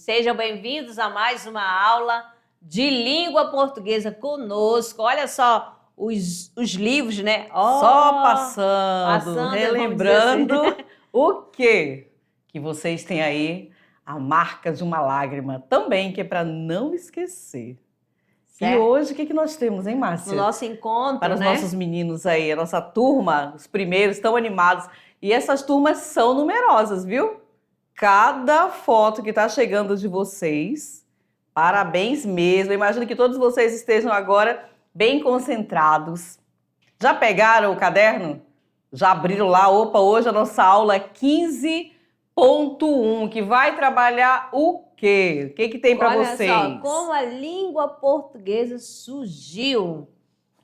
Sejam bem-vindos a mais uma aula de língua portuguesa conosco. Olha só os livros, né? Só passando, relembrando assim. o quê? Que vocês têm aí a marca de uma lágrima também, que é para não esquecer. Certo. E hoje, o que nós temos, hein, Márcia? No nosso encontro, para os né? nossos meninos aí, a nossa turma, os primeiros, tão animados. E essas turmas são numerosas, viu? Cada foto que está chegando de vocês, parabéns mesmo. Eu imagino que todos vocês estejam agora bem concentrados. Já pegaram o caderno? Já abriram lá? Opa, hoje a nossa aula é 15.1, que vai trabalhar o quê? O que tem para vocês? Olha só, como a língua portuguesa surgiu.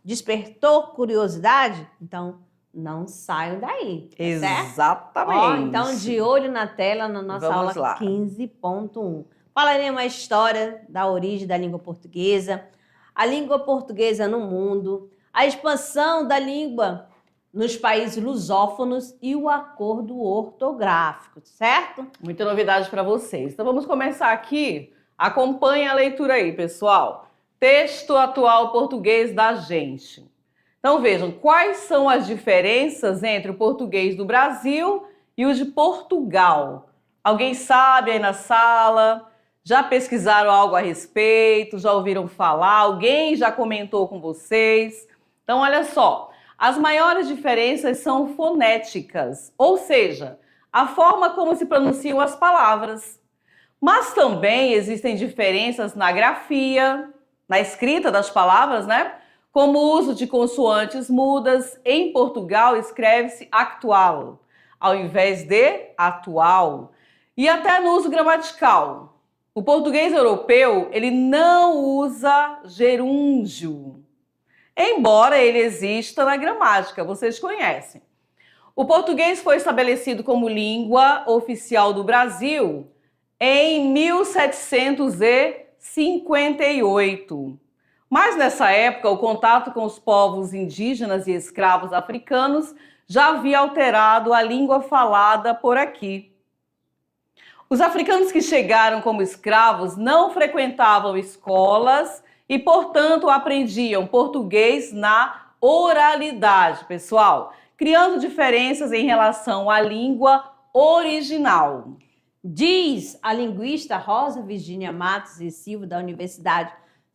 Despertou curiosidade? Então, não saiam daí, tá Exatamente. Certo? Então, de olho na tela, na nossa Vamos aula 15.1. Falaremos a história da origem da língua portuguesa, a língua portuguesa no mundo, a expansão da língua nos países lusófonos e o acordo ortográfico, certo? Muita novidade para vocês. Então, vamos começar aqui. Acompanhe a leitura aí, pessoal. Texto atual português da gente. Então vejam, quais são as diferenças entre o português do Brasil e o de Portugal? Alguém sabe aí na sala? Já pesquisaram algo a respeito? Já ouviram falar? Alguém já comentou com vocês? Então olha só, as maiores diferenças são fonéticas, ou seja, a forma como se pronunciam as palavras. Mas também existem diferenças na grafia, na escrita das palavras, né? Como o uso de consoantes mudas, em Portugal escreve-se actual, ao invés de atual. E até no uso gramatical. O português europeu, ele não usa gerúndio, embora ele exista na gramática, vocês conhecem. O português foi estabelecido como língua oficial do Brasil em 1758. Mas nessa época, o contato com os povos indígenas e escravos africanos já havia alterado a língua falada por aqui. Os africanos que chegaram como escravos não frequentavam escolas e, portanto, aprendiam português na oralidade, pessoal, criando diferenças em relação à língua original. Diz a linguista Rosa Virginia Matos e Silva, da Universidade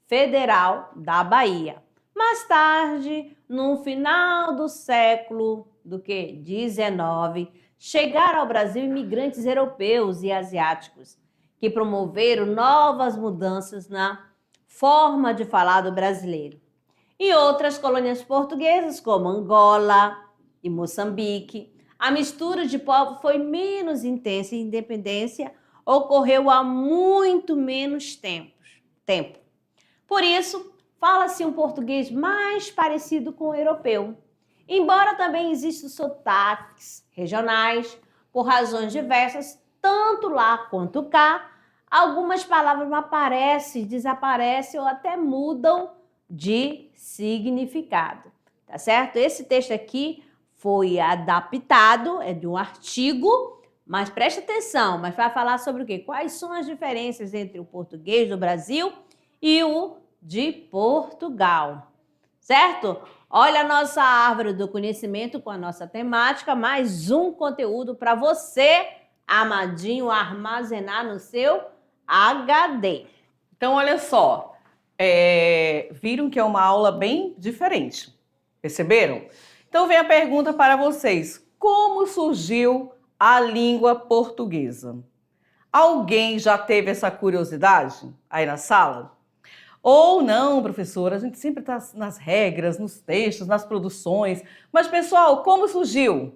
Federal da Bahia. Mais tarde, no final do século XIX, chegaram ao Brasil imigrantes europeus e asiáticos que promoveram novas mudanças na forma de falar do brasileiro. Em outras colônias portuguesas, como Angola e Moçambique, a mistura de povos foi menos intensa e a independência ocorreu há muito menos tempo. Por isso, fala-se um português mais parecido com o europeu. Embora também existam sotaques regionais, por razões diversas, tanto lá quanto cá, algumas palavras aparecem, desaparecem ou até mudam de significado. Tá certo? Esse texto aqui foi adaptado, é de um artigo, mas preste atenção, mas vai falar sobre o quê? Quais são as diferenças entre o português do Brasil e o de Portugal, certo? Olha a nossa árvore do conhecimento com a nossa temática, mais um conteúdo para você, amadinho, armazenar no seu HD. Então, olha só, viram que é uma aula bem diferente, perceberam? Então, vem a pergunta para vocês, como surgiu a língua portuguesa? Alguém já teve essa curiosidade aí na sala? Ou não, professora, a gente sempre está nas regras, nos textos, nas produções. Mas, pessoal, como surgiu?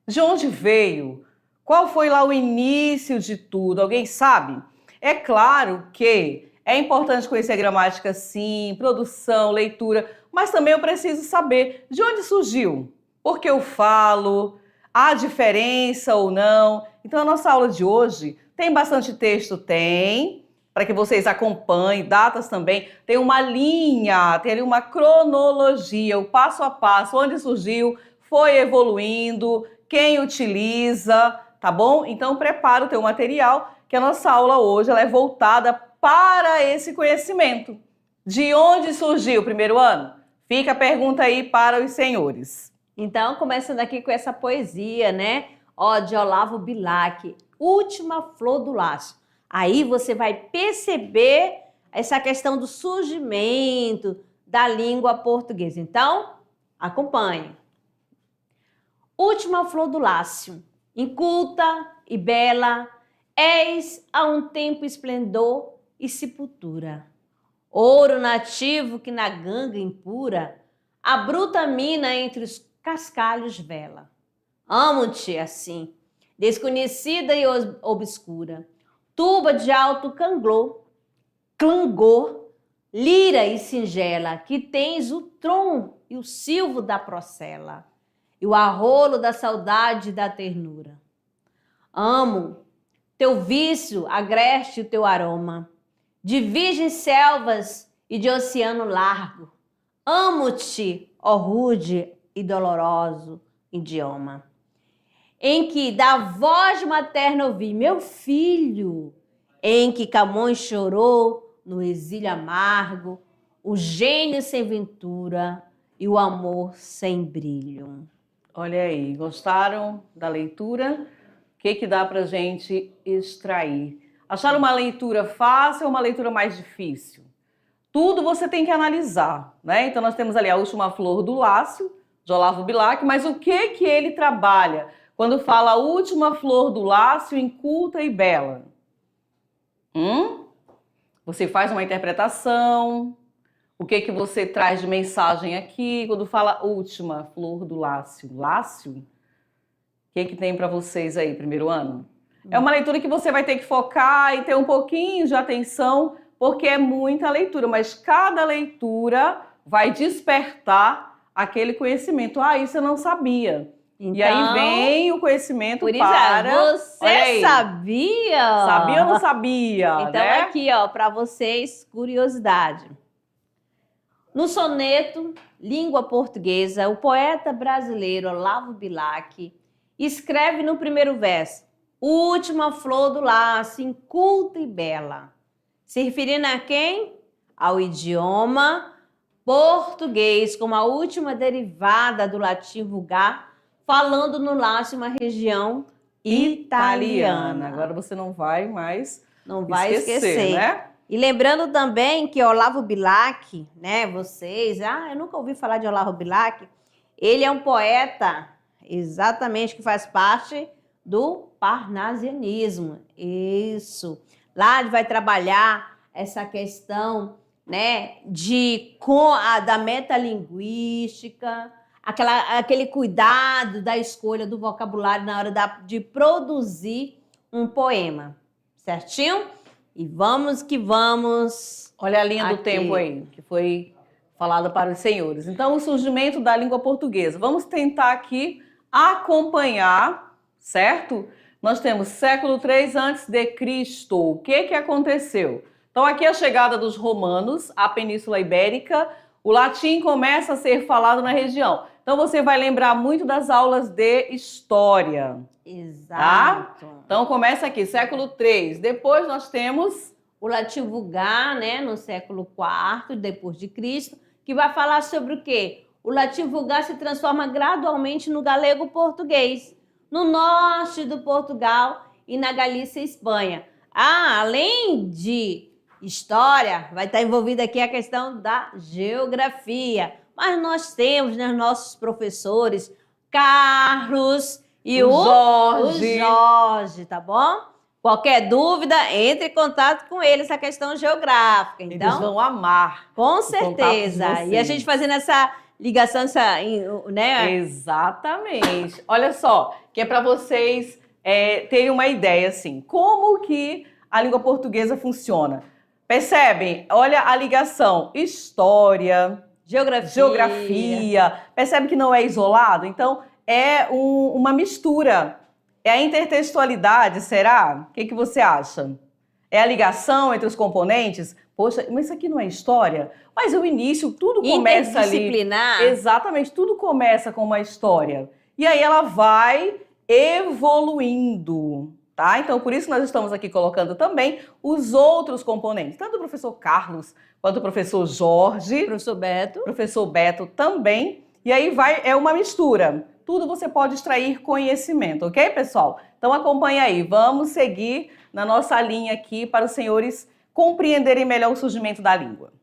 De onde veio? Qual foi lá o início de tudo? Alguém sabe? É claro que é importante conhecer a gramática, sim, produção, leitura, mas também eu preciso saber de onde surgiu. Por que eu falo? Há diferença ou não? Então, a nossa aula de hoje tem bastante texto? Tem. Para que vocês acompanhem, datas também, tem uma linha, tem ali uma cronologia, o passo a passo, onde surgiu, foi evoluindo, quem utiliza, tá bom? Então prepara o teu material que a nossa aula hoje ela é voltada para esse conhecimento. De onde surgiu o primeiro ano? Fica a pergunta aí para os senhores. Então, começando aqui com essa poesia, né? Ó, de Olavo Bilac, Última Flor do Laço. Aí você vai perceber essa questão do surgimento da língua portuguesa. Então, acompanhe. Última flor do lácio, inculta e bela, és a um tempo esplendor e sepultura. Ouro nativo que na ganga impura, a bruta mina entre os cascalhos vela. Amo-te assim, desconhecida e obscura, tuba de alto clangor, lira e singela, que tens o tron e o silvo da procela, e o arrolo da saudade e da ternura. Amo teu vício agreste o teu aroma, de virgens selvas e de oceano largo. Amo-te, ó rude e doloroso idioma, em que da voz materna ouvi, meu filho, em que Camões chorou no exílio amargo, o gênio sem ventura e o amor sem brilho. Olha aí, gostaram da leitura? O que dá para a gente extrair? Acharam uma leitura fácil ou uma leitura mais difícil? Tudo você tem que analisar, né? Então nós temos ali a Última Flor do Lácio, de Olavo Bilac, mas o que ele trabalha quando fala a última flor do lácio, inculta e bela? Você faz uma interpretação. O que você traz de mensagem aqui quando fala última flor do lácio? Lácio? O que tem para vocês aí, primeiro ano? É uma leitura que você vai ter que focar e ter um pouquinho de atenção, porque é muita leitura, mas cada leitura vai despertar aquele conhecimento. Ah, isso eu não sabia. Então, e aí vem o conhecimento por isso, para... Você sabia? Sabia ou não sabia? Então, né? aqui, ó, para vocês, curiosidade. No soneto Língua Portuguesa, o poeta brasileiro Olavo Bilac escreve no primeiro verso: Última flor do lácio, inculta e bela. Se referindo a quem? Ao idioma português, como a última derivada do latim vulgar, falando no lácio uma região italiana. Agora você não vai mais esquecer, né? E lembrando também que Olavo Bilac, né, eu nunca ouvi falar de Olavo Bilac, ele é um poeta, exatamente, que faz parte do parnasianismo. Isso. Lá ele vai trabalhar essa questão, né, da metalinguística, aquele cuidado da escolha do vocabulário na hora de produzir um poema. Certinho? E vamos que vamos. Olha a linha do aqui. tempo aí, que foi falada para os senhores. Então, o surgimento da língua portuguesa. Vamos tentar aqui acompanhar, certo? Nós temos século III a.C. O que aconteceu? Então, aqui a chegada dos romanos à Península Ibérica, o latim começa a ser falado na região. Então, você vai lembrar muito das aulas de história. Exato. Tá? Então, começa aqui, século III. Depois nós temos o latim vulgar, né, no século IV depois de Cristo, que vai falar sobre o quê? O latim vulgar se transforma gradualmente no galego português, no norte do Portugal e na Galícia e Espanha. Além de história, vai estar envolvida aqui a questão da geografia. Mas nós temos, né, nossos professores, Carlos e o Jorge, tá bom? Qualquer dúvida, entre em contato com eles, essa questão geográfica. Então, eles vão amar. Com certeza. E a gente fazendo essa ligação, né? Exatamente. Olha só, que é para vocês terem uma ideia, assim, como que a língua portuguesa funciona. Percebem? Olha a ligação. História, geografia. Percebe que não é isolado? Então, é uma mistura. É a intertextualidade, será? O que você acha? É a ligação entre os componentes? Poxa, mas isso aqui não é história? Mas o início, tudo começa ali. Interdisciplinar. Exatamente, tudo começa com uma história. E aí ela vai evoluindo. tá? Então, por isso nós estamos aqui colocando também os outros componentes, tanto o professor Carlos quanto o professor Jorge, professor Beto também. E aí é uma mistura. Tudo você pode extrair conhecimento, ok, pessoal? Então acompanha aí, vamos seguir na nossa linha aqui para os senhores compreenderem melhor o surgimento da língua.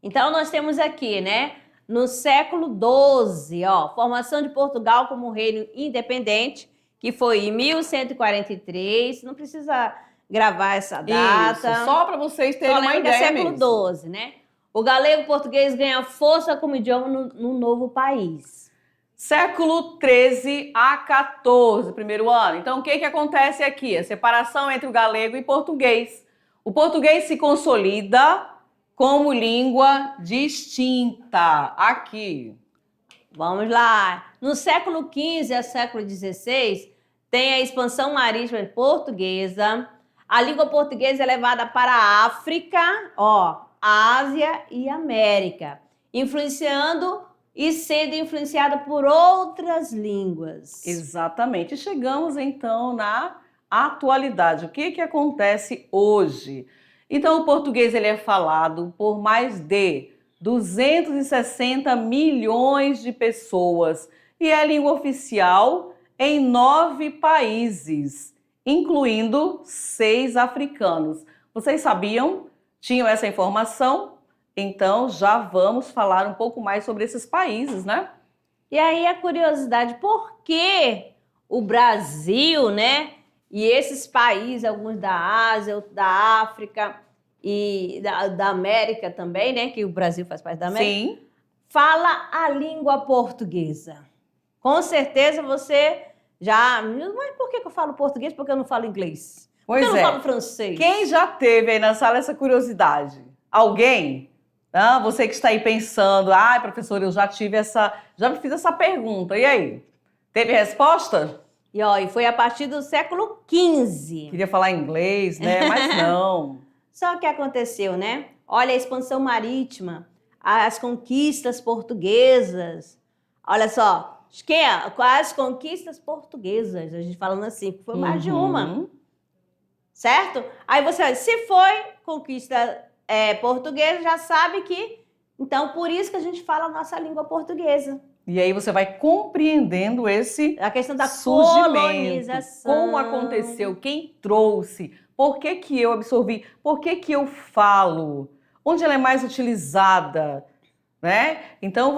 Então nós temos aqui, né, no século XII, formação de Portugal como reino independente, que foi em 1143, não precisa gravar essa data. Isso, só para vocês terem uma ideia século XII, né? O galego português ganha força como idioma no novo país. Século 13 a 14, primeiro ano. Então, o que acontece aqui? A separação entre o galego e português. O português se consolida como língua distinta. Aqui. Vamos lá. No século XV a século XVI, tem a expansão marítima portuguesa. A língua portuguesa é levada para a África, Ásia e América, influenciando e sendo influenciada por outras línguas. Exatamente. Chegamos então na atualidade. O que acontece hoje? Então, o português ele é falado por mais de 260 milhões de pessoas e é a língua oficial em 9 países, incluindo 6 africanos. Vocês sabiam? Tinham essa informação? Então, já vamos falar um pouco mais sobre esses países, né? E aí a curiosidade, por que o Brasil, né? E esses países, alguns da Ásia, outros da África e da América também, né? Que o Brasil faz parte da América. Sim. Fala a língua portuguesa. Com certeza você já... Mas por que eu falo português? Porque eu não falo inglês? Pois porque eu não falo francês? Quem já teve aí na sala essa curiosidade? Alguém? Você que está aí pensando, professor, eu já fiz essa pergunta. E aí? Teve resposta? E foi a partir do século XV. Queria falar inglês, né? Mas não. Só que aconteceu, né? Olha a expansão marítima, as conquistas portuguesas. Olha só, as conquistas portuguesas, a gente falando assim, foi mais de uma. Certo? Aí você vai, se foi conquista portuguesa, já sabe que... Então, por isso que a gente fala a nossa língua portuguesa. E aí você vai compreendendo a questão da surgimento, colonização. como aconteceu, quem trouxe, por que eu absorvi, por que eu falo, onde ela é mais utilizada, né? Então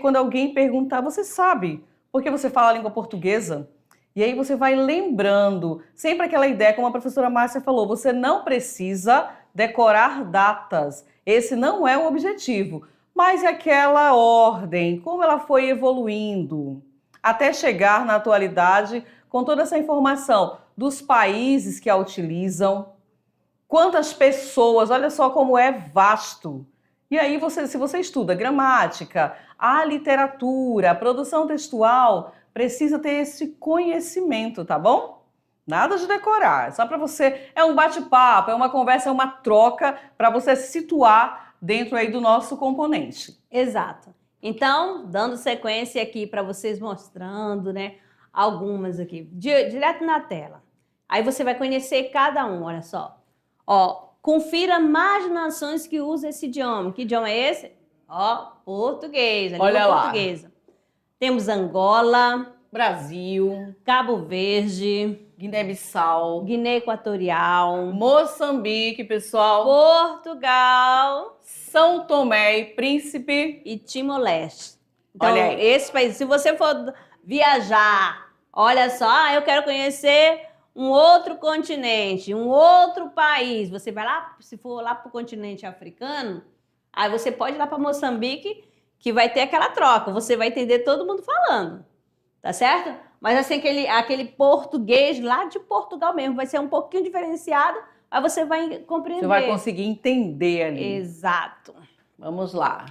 quando alguém perguntar, você sabe, porque você fala a língua portuguesa. E aí você vai lembrando, sempre aquela ideia, como a professora Márcia falou, você não precisa decorar datas. Esse não é o objetivo, mas é aquela ordem, como ela foi evoluindo, até chegar na atualidade com toda essa informação dos países que a utilizam, quantas pessoas, olha só como é vasto. E aí, se você estuda gramática, a literatura, a produção textual, precisa ter esse conhecimento, tá bom? Nada de decorar, só para você, é um bate-papo, é uma conversa, é uma troca para você se situar dentro aí do nosso componente. Exato. Então, dando sequência aqui para vocês mostrando, né, algumas aqui, direto na tela. Aí você vai conhecer cada um, olha só. Confira mais nações que usam esse idioma. Que idioma é esse? Português, a língua portuguesa. Temos Angola, Brasil, Cabo Verde, Guiné-Bissau, Guiné Equatorial, Moçambique, pessoal, Portugal, São Tomé e Príncipe e Timor-Leste. Então, olha aí. Esse país, se você for viajar, olha só, eu quero conhecer um outro continente, um outro país. Você vai lá, se for lá para o continente africano, aí você pode ir lá para Moçambique, que vai ter aquela troca. Você vai entender todo mundo falando, tá certo? Mas assim, aquele português lá de Portugal mesmo, vai ser um pouquinho diferenciado, aí você vai compreender. Você vai conseguir entender ali. Exato. Vamos lá.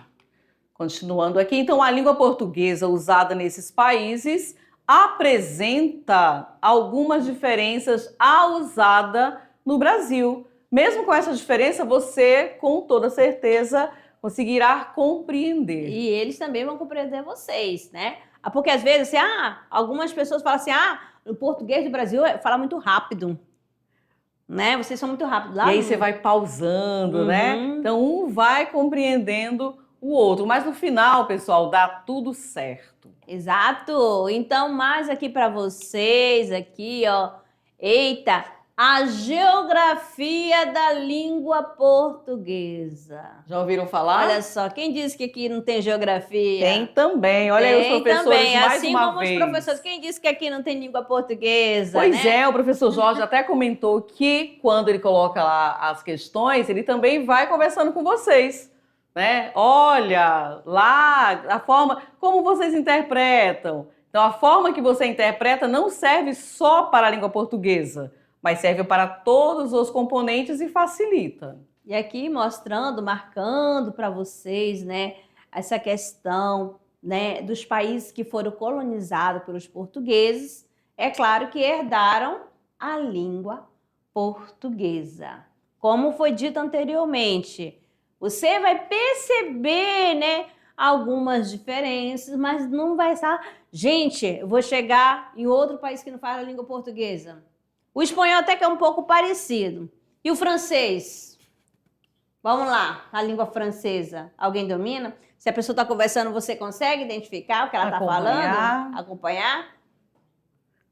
Continuando aqui, então a língua portuguesa usada nesses países apresenta algumas diferenças à usada no Brasil. Mesmo com essa diferença, você, com toda certeza, conseguirá compreender. E eles também vão compreender vocês, né? Porque às vezes, assim, algumas pessoas falam assim, o português do Brasil fala muito rápido. né? Vocês são muito rápidos. Lá E aí não. você vai pausando, né? Uhum. Então um vai compreendendo o outro. Mas no final, pessoal, dá tudo certo. Exato. Então, mais aqui para vocês, aqui, ó. Eita, a geografia da língua portuguesa. Já ouviram falar? Olha só, quem disse que aqui não tem geografia? Tem também. Olha aí os Tem professores também, mais assim uma como vez. os professores. Quem disse que aqui não tem língua portuguesa, Pois né? é, o professor Jorge até comentou que quando ele coloca lá as questões, ele também vai conversando com vocês, né? Olha, lá, a forma como vocês interpretam. Então, a forma que você interpreta não serve só para a língua portuguesa, mas serve para todos os componentes e facilita. E aqui mostrando, marcando para vocês, né, essa questão, né, dos países que foram colonizados pelos portugueses, é claro que herdaram a língua portuguesa. Como foi dito anteriormente, você vai perceber, né, algumas diferenças, mas não vai estar... Gente, eu vou chegar em outro país que não fala a língua portuguesa. O espanhol até que é um pouco parecido. E o francês? Vamos lá, a língua francesa. Alguém domina? Se a pessoa está conversando, você consegue identificar o que ela está falando? Acompanhar?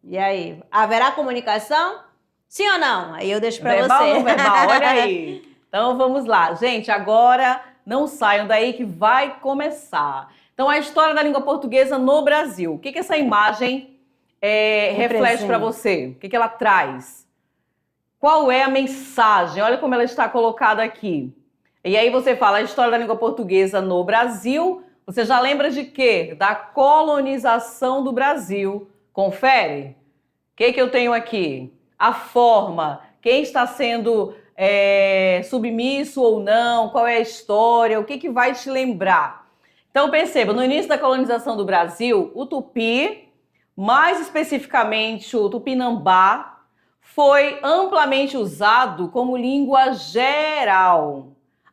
E aí? Haverá comunicação? Sim ou não? Aí eu deixo para você. Verbal ou não verbal? Olha aí. Então vamos lá. Gente, agora não saiam daí que vai começar. Então a história da língua portuguesa no Brasil. O que essa imagem reflete para você? O que ela traz? Qual é a mensagem? Olha como ela está colocada aqui. E aí você fala a história da língua portuguesa no Brasil. Você já lembra de quê? Da colonização do Brasil. Confere. O que eu tenho aqui? A forma. Quem está sendo submisso ou não? Qual é a história? O que vai te lembrar? Então perceba, no início da colonização do Brasil, o tupi, mais especificamente o tupinambá, foi amplamente usado como língua geral,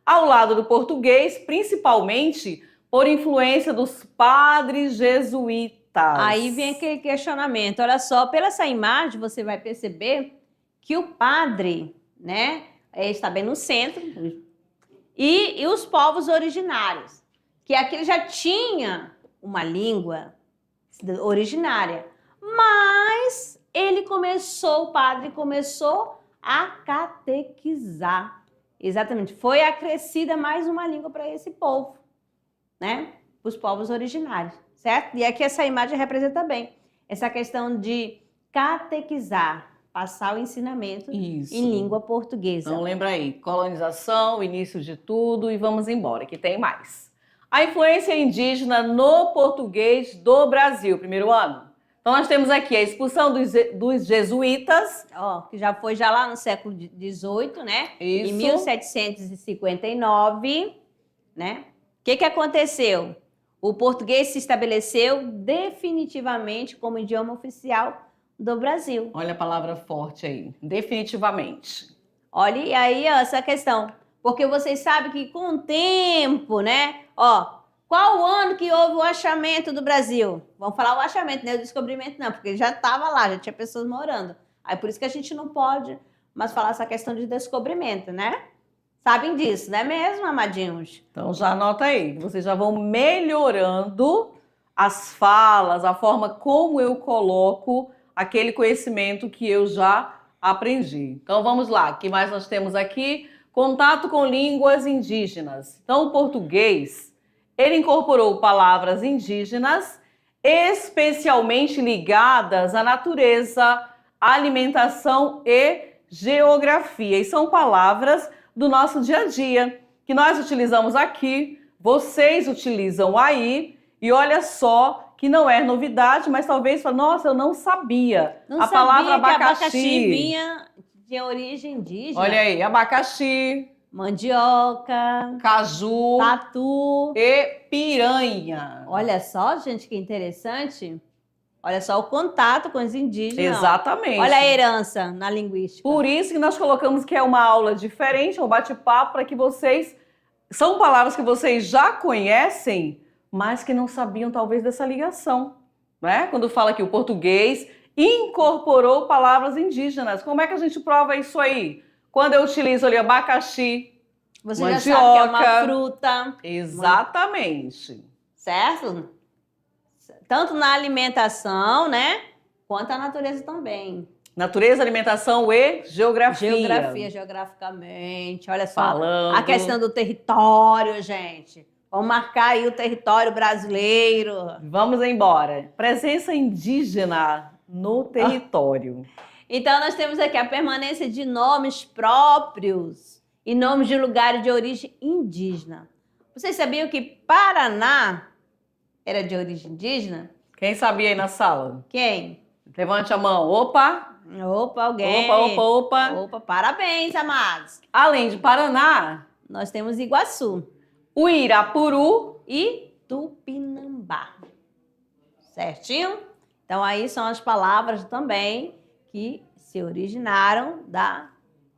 ao lado do português, principalmente por influência dos padres jesuítas. Aí vem aquele questionamento. Olha só, pela essa imagem você vai perceber que o padre, né, está bem no centro, e os povos originários, que aquele já tinha uma língua originária, mas o padre começou a catequizar. Exatamente, foi acrescida mais uma língua para esse povo, né? Os povos originários, certo? E aqui essa imagem representa bem essa questão de catequizar, passar o ensinamento em língua portuguesa. Então lembra aí, colonização, início de tudo e vamos embora, que tem mais. A influência indígena no português do Brasil, primeiro ano. Então nós temos aqui a expulsão dos jesuítas. Ó, que já foi lá no século XVIII, né? Isso. Em 1759, né? O que aconteceu? O português se estabeleceu definitivamente como idioma oficial do Brasil. Olha a palavra forte aí, definitivamente. Olha, e aí ó, essa questão, porque vocês sabem que com o tempo, né? Ó, qual o ano que houve o achamento do Brasil? Vamos falar o achamento, né? O descobrimento não, porque já estava lá, já tinha pessoas morando. Aí por isso que a gente não pode mais falar essa questão de descobrimento, né? Sabem disso, não é mesmo, amadinhos? Então já anota aí, vocês já vão melhorando as falas, a forma como eu coloco aquele conhecimento que eu já aprendi. Então vamos lá, o que mais nós temos aqui? Contato com línguas indígenas. Então o português, ele incorporou palavras indígenas especialmente ligadas à natureza, alimentação e geografia. E são palavras do nosso dia a dia, que nós utilizamos aqui, vocês utilizam aí, e olha só que não é novidade, mas talvez fale, nossa, eu não sabia. Não a sabia palavra que abacaxi. de origem indígena. Olha aí, abacaxi, mandioca, caju tatu e piranha. Olha só, gente, que interessante. Olha só o contato com os indígenas. Exatamente. Olha a herança na linguística. Por isso que nós colocamos que é uma aula diferente, um bate-papo, para que vocês... São palavras que vocês já conhecem, mas que não sabiam talvez dessa ligação, né? Quando fala que o português, incorporou palavras indígenas. Como é que a gente prova isso aí? Quando eu utilizo ali abacaxi, Você mandioca. já sabe que é uma fruta. Exatamente. Certo? Tanto na alimentação, né? Quanto a natureza também. Natureza, alimentação e geografia. Geografia, geograficamente. Olha só. Falando. A questão do território, gente. Vamos marcar aí o território brasileiro. Vamos embora. Presença indígena no território. Então, nós temos aqui a permanência de nomes próprios e nomes de lugares de origem indígena. Vocês sabiam que Paraná era de origem indígena? Quem sabia aí na sala? Quem? Levante a mão. Opa! Opa, alguém. Opa. Parabéns, amados. Além de Paraná, Nós temos Iguaçu Uirapuru e Tupinambá. Certinho? Então, aí são as palavras também que se originaram da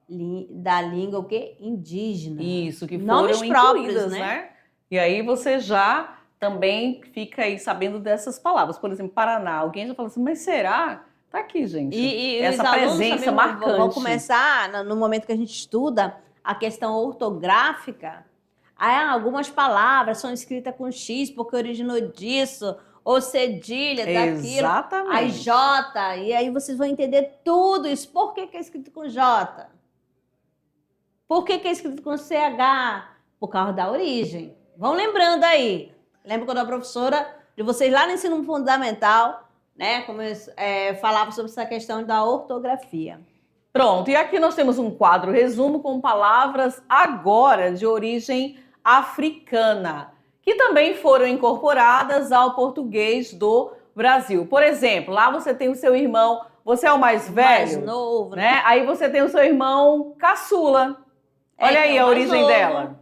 língua o quê? Indígena. Isso, que Nomes foram próprios, incluídas, né? E aí você já também fica aí sabendo dessas palavras. Por exemplo, Paraná. Alguém já fala assim, mas será? Tá aqui, gente. E essa os alunos presença também marcante. vão começar, no momento que a gente estuda a questão ortográfica, algumas palavras são escritas com X porque originou disso, ou cedilha, daquilo. Exatamente. Aí J, e aí vocês vão entender tudo isso. Por que é escrito com J? Por que é escrito com CH? Por causa da origem. Vão lembrando aí. Lembra quando a professora de vocês lá no ensino fundamental, né, falava sobre essa questão da ortografia. Pronto, e aqui nós temos um quadro resumo com palavras agora de origem africana, que também foram incorporadas ao português do Brasil. Por exemplo, lá você tem o seu irmão, você é o mais velho, Mais novo, né? Aí você tem o seu irmão caçula. Olha aí a origem novo. dela.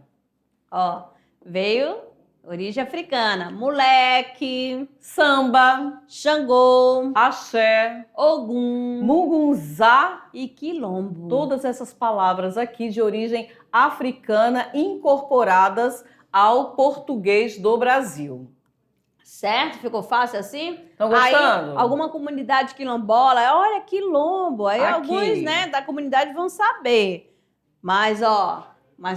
Ó, veio origem africana. Moleque, Samba, Xangô, axé, Ogum mugunzá. e Quilombo. Todas essas palavras aqui de origem africana incorporadas ao português do Brasil. Certo? Ficou fácil assim? Estão gostando? Aí, alguma comunidade quilombola, olha, quilombo. Aí Aqui. alguns, né, da comunidade vão saber. Mas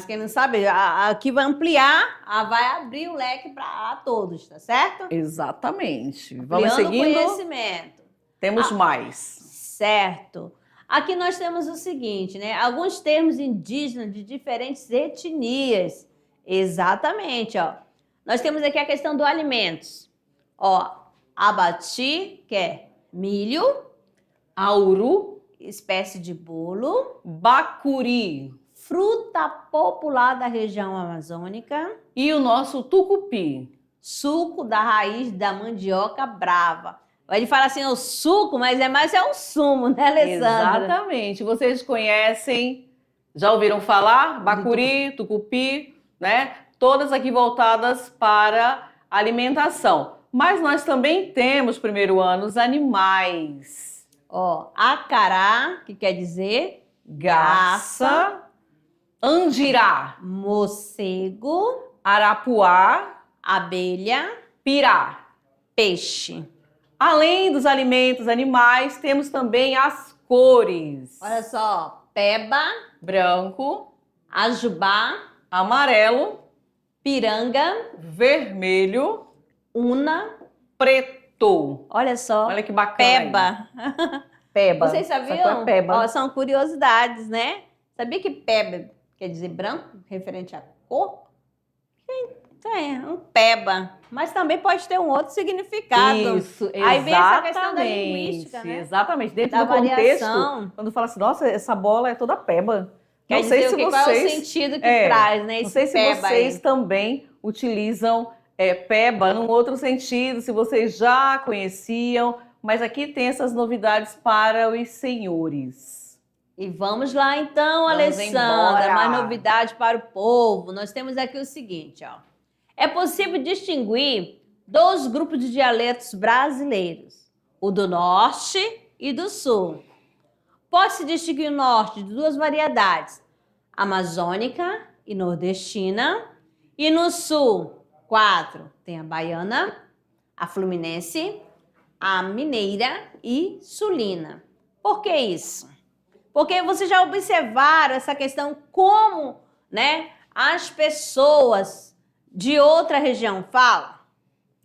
quem não sabe, aqui vai ampliar, vai abrir o leque para todos, tá certo? Exatamente. Vamos Ampliando o seguindo. conhecimento. Temos mais. Certo. Aqui nós temos o seguinte, né? Alguns termos indígenas de diferentes etnias. Exatamente, ó. Nós temos aqui a questão do alimentos. Ó, abati, que é milho, Auru, espécie de bolo, bacuri fruta popular da região amazônica, e o nosso tucupi. suco da raiz da mandioca brava. Ele fala assim, o suco, mas é o sumo, né, Alessandra? Exatamente. Vocês conhecem, já ouviram falar? Bacuri, tucupi, né? Todas aqui voltadas para alimentação. Mas nós também temos, primeiro ano, os animais. Ó, acará, que quer dizer Garça, andirá, morcego, arapuá, abelha, pirá. peixe. Além dos alimentos animais, temos também as cores. Olha só, peba, Branco, ajubá, amarelo, piranga, vermelho, una, preto. olha só, Olha que bacana. peba. Peba. Vocês Essa sabiam? cor é peba. Ó, são curiosidades, né? Sabia que peba quer dizer branco, referente à cor? Um peba. Mas também pode ter um outro significado. Isso, Aí vem essa questão da linguística, né? Exatamente. Dentro Da do contexto, variação. quando fala assim, nossa, essa bola é toda peba. Quer Não sei dizer se o quê? Qual é o vocês... sentido que traz, né? Não Esse sei se peba vocês aí. também utilizam peba num outro sentido, se vocês já conheciam, mas aqui tem essas novidades para os senhores. E vamos lá então, Vamos Alessandra, embora. mais novidade para o povo. Nós temos aqui o seguinte, ó. É possível distinguir dois grupos de dialetos brasileiros, o do norte e do sul. Pode-se distinguir o norte de duas variedades, amazônica e nordestina, e no sul, 4, tem a baiana, a fluminense, a mineira e sulina. Por que isso? Porque vocês já observaram essa questão como, né, as pessoas de outra região falam?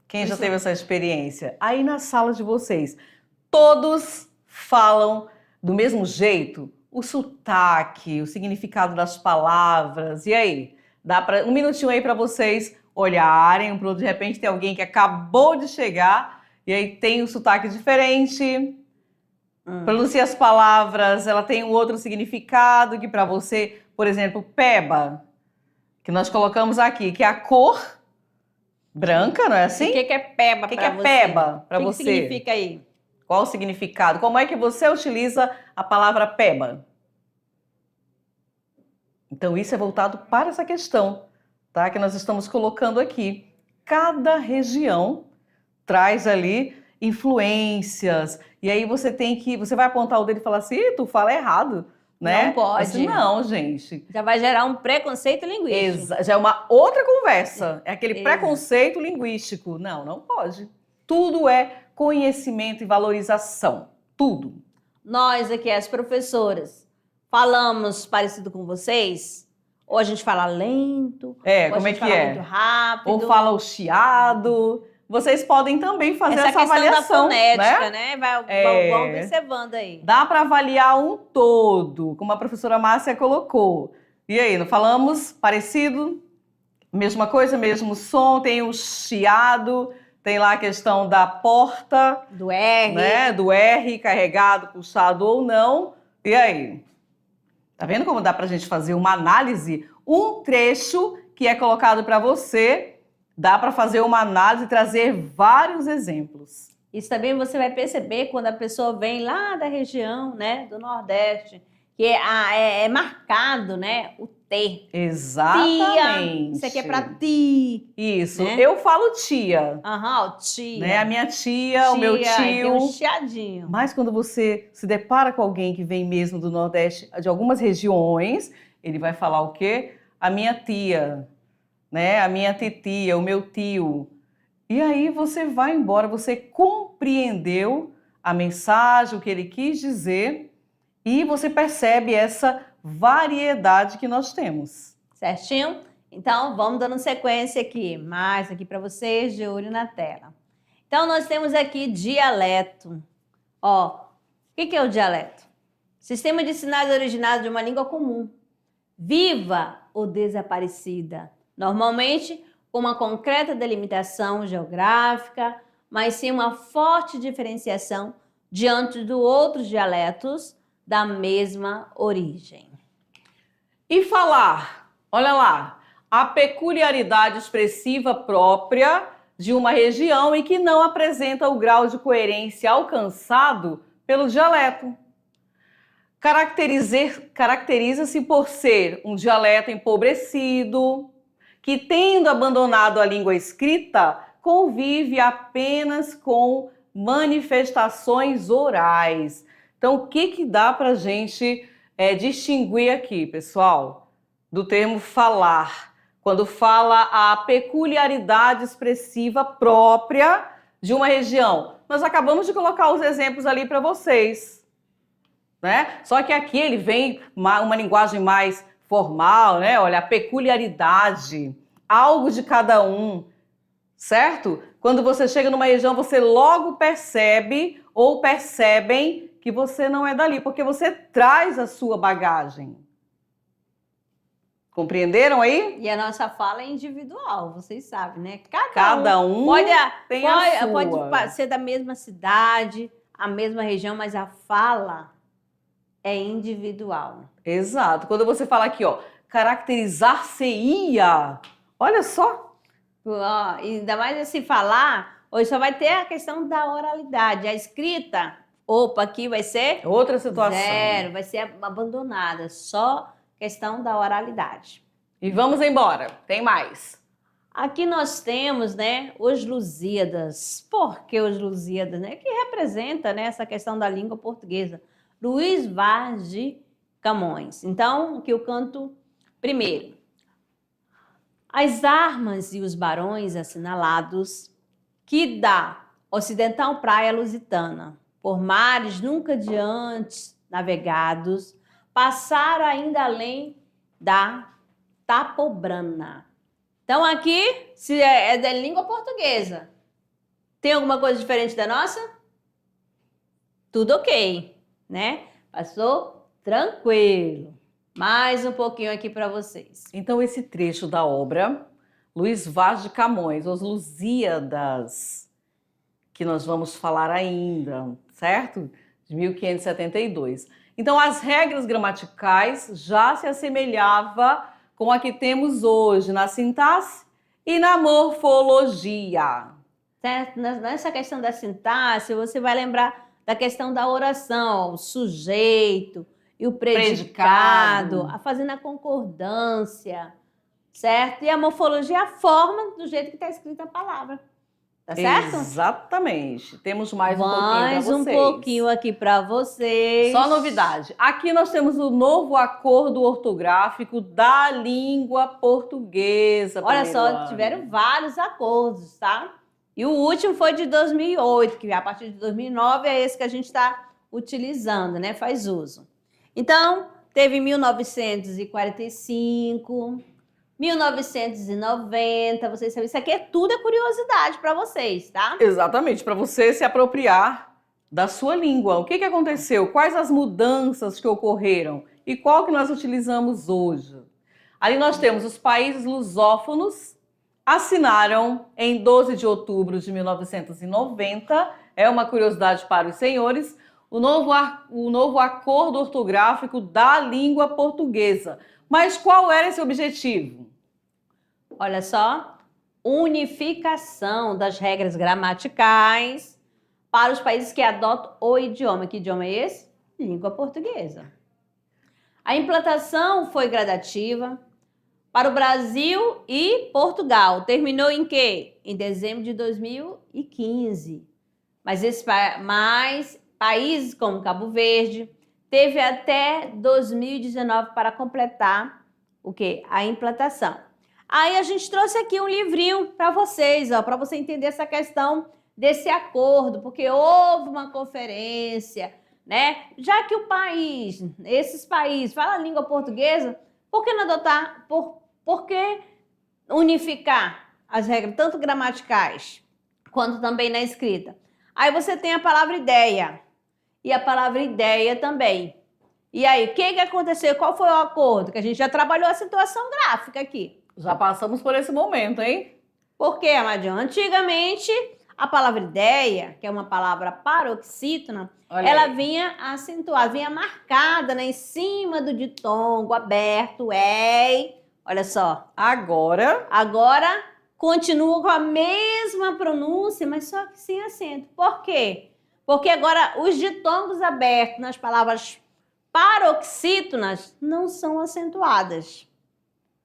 Quem já teve essa experiência? Aí na sala de vocês, todos falam do mesmo jeito? O sotaque, o significado das palavras. E aí? Dá para um minutinho aí para vocês olharem, de repente tem alguém que acabou de chegar e aí tem um sotaque diferente. Pronuncia as palavras, ela tem um outro significado que para você, por exemplo, peba, que nós colocamos aqui, que é a cor branca, não é assim? O que é peba para você? O que é peba para você? O que significa aí? Qual o significado? Como é que você utiliza a palavra peba? Então, isso é voltado para essa questão, tá? Que nós estamos colocando aqui. Cada região traz ali influências. E aí você vai apontar o dedo e falar assim, tu fala errado, né? Não pode. Assim, não, gente. Já vai gerar um preconceito linguístico. Já é uma outra conversa. É aquele preconceito linguístico. Não, não pode. Tudo é conhecimento e valorização. Tudo. Nós aqui, as professoras, falamos parecido com vocês? Ou a gente fala lento? Ou Como a é gente que fala é? muito rápido? Ou fala o chiado. Vocês podem também fazer essa avaliação, da fonética, né? Vão observando aí. Dá para avaliar um todo, como a professora Márcia colocou. E aí, não falamos parecido? Mesma coisa, mesmo som, tem o chiado, tem lá a questão da porta. Do R. Né? Do R, carregado, puxado ou não. E aí? Tá vendo como dá pra gente fazer uma análise? Um trecho que é colocado para você, dá para fazer uma análise e trazer vários exemplos. Isso também você vai perceber quando a pessoa vem lá da região, né, do Nordeste, que é marcado, né, o T. Exatamente. Tia, isso aqui é para ti. Isso. Né? Eu falo tia. Aham, tia. Né? A minha tia, o meu tio. Tem um chiadinho. Mas quando você se depara com alguém que vem mesmo do Nordeste, de algumas regiões, ele vai falar o quê? A minha tia, né? A minha titia, o meu tio. E aí você vai embora, você compreendeu a mensagem, o que ele quis dizer, e você percebe essa variedade que nós temos. Certinho? Então, vamos dando sequência aqui. Mais aqui para vocês, de olho na tela. Então, nós temos aqui dialeto. Ó, o que é o dialeto? Sistema de sinais originado de uma língua comum. Viva ou desaparecida. Normalmente, com uma concreta delimitação geográfica, mas sim uma forte diferenciação diante de outros dialetos da mesma origem. E falar, olha lá, a peculiaridade expressiva própria de uma região e que não apresenta o grau de coerência alcançado pelo dialeto. Caracteriza-se por ser um dialeto empobrecido, que, tendo abandonado a língua escrita, convive apenas com manifestações orais. Então, o que dá para a gente distinguir aqui, pessoal, do termo falar? Quando fala a peculiaridade expressiva própria de uma região. Nós acabamos de colocar os exemplos ali para vocês, né? Só que aqui ele vem uma linguagem mais formal, né? Olha, a peculiaridade, algo de cada um, certo? Quando você chega numa região, você logo percebe ou percebem que você não é dali, porque você traz a sua bagagem. Compreenderam aí? E a nossa fala é individual, vocês sabem, né? Cada um tem a sua. Pode ser da mesma cidade, a mesma região, mas a fala é individual. Exato. Quando você fala aqui, ó, caracterizar-se-ia, olha só. Ainda mais esse falar, hoje só vai ter a questão da oralidade. A escrita, opa, aqui vai ser outra situação. Zero, vai ser abandonada. Só questão da oralidade. E vamos embora. Tem mais. Aqui nós temos, né, os Lusíadas. Por que os Lusíadas, né? Que representa, né, essa questão da língua portuguesa. Luís Vaz de Camões. Então, aqui eu canto primeiro. As armas e os barões assinalados, que da Ocidental Praia Lusitana, por mares nunca de antes navegados, passar ainda além da Tapobrana. Então aqui se é da língua portuguesa. Tem alguma coisa diferente da nossa? Tudo ok, né? Passou tranquilo. Mais um pouquinho aqui para vocês. Então esse trecho da obra Luís Vaz de Camões, Os Lusíadas, que nós vamos falar ainda, certo? De 1572. Então as regras gramaticais já se assemelhava com a que temos hoje na sintaxe e na morfologia. Certo? Nessa questão da sintaxe, você vai lembrar da questão da oração, o sujeito e o predicado, fazendo a concordância, certo? E a morfologia é a forma do jeito que está escrita a palavra. Tá certo? Exatamente. Temos mais um pouquinho para vocês. Mais um pouquinho aqui para vocês. Só novidade. Aqui nós temos o novo acordo ortográfico da língua portuguesa. Olha só, tiveram vários acordos, tá? E o último foi de 2008, que a partir de 2009 é esse que a gente está utilizando, né? Faz uso. Então, teve 1945, 1990, vocês sabem, isso aqui tudo é curiosidade para vocês, tá? Exatamente, para você se apropriar da sua língua. O que aconteceu? Quais as mudanças que ocorreram? E qual que nós utilizamos hoje? Ali nós temos os países lusófonos, assinaram em 12 de outubro de 1990, é uma curiosidade para os senhores, o novo acordo ortográfico da língua portuguesa. Mas qual era esse objetivo? Olha só, unificação das regras gramaticais para os países que adotam o idioma. Que idioma é esse? Língua portuguesa. A implantação foi gradativa para o Brasil e Portugal. Terminou em quê? Em dezembro de 2015. Mas países como Cabo Verde teve até 2019 para completar o quê? A implantação. Aí a gente trouxe aqui um livrinho para vocês, ó, para você entender essa questão desse acordo, porque houve uma conferência, né? Já que esses países falam a língua portuguesa, por que não adotar, por que unificar as regras, tanto gramaticais quanto também na escrita? Aí você tem a palavra ideia e a palavra ideia também. E aí, o que aconteceu? Qual foi o acordo? Que a gente já trabalhou a situação gráfica aqui. Já passamos por esse momento, hein? Por quê, Amadinho? Antigamente, a palavra ideia, que é uma palavra paroxítona, ela vinha acentuada, vinha marcada, né, em cima do ditongo aberto, ei. Olha só. Agora continua com a mesma pronúncia, mas só que sem acento. Por quê? Porque agora os ditongos abertos nas palavras paroxítonas não são acentuadas.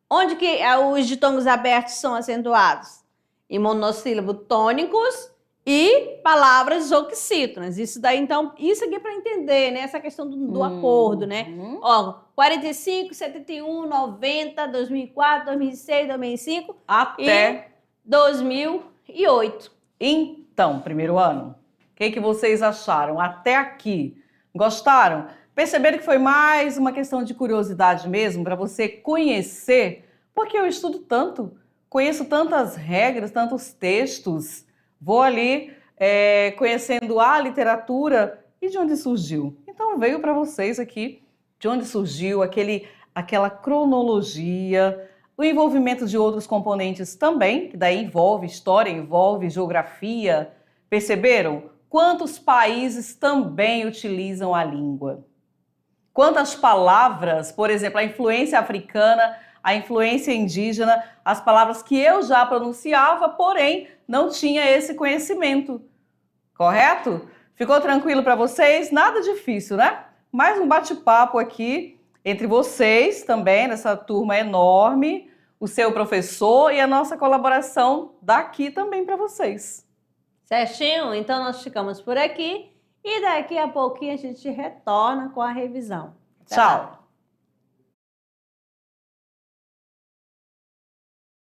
Onde que os ditongos abertos são acentuados? Em monossílabo tônicos e palavras oxítonas. Isso daí, então, isso aqui é para entender, né? Essa questão do acordo, né? Ó, 45, 71, 90, 2004, 2006, 2005 até 2008. Então, primeiro ano, o que vocês acharam até aqui? Gostaram? Perceberam que foi mais uma questão de curiosidade mesmo, para você conhecer, porque eu estudo tanto, conheço tantas regras, tantos textos, vou ali conhecendo a literatura e de onde surgiu. Então veio para vocês aqui de onde surgiu aquela cronologia, o envolvimento de outros componentes também, que daí envolve história, envolve geografia. Perceberam? Quantos países também utilizam a língua? Quantas palavras, por exemplo, a influência africana, a influência indígena, as palavras que eu já pronunciava, porém não tinha esse conhecimento. Correto? Ficou tranquilo para vocês? Nada difícil, né? Mais um bate-papo aqui entre vocês também, nessa turma enorme, o seu professor e a nossa colaboração daqui também para vocês. Certinho? Então nós ficamos por aqui. E daqui a pouquinho a gente retorna com a revisão. Até Tchau! lá.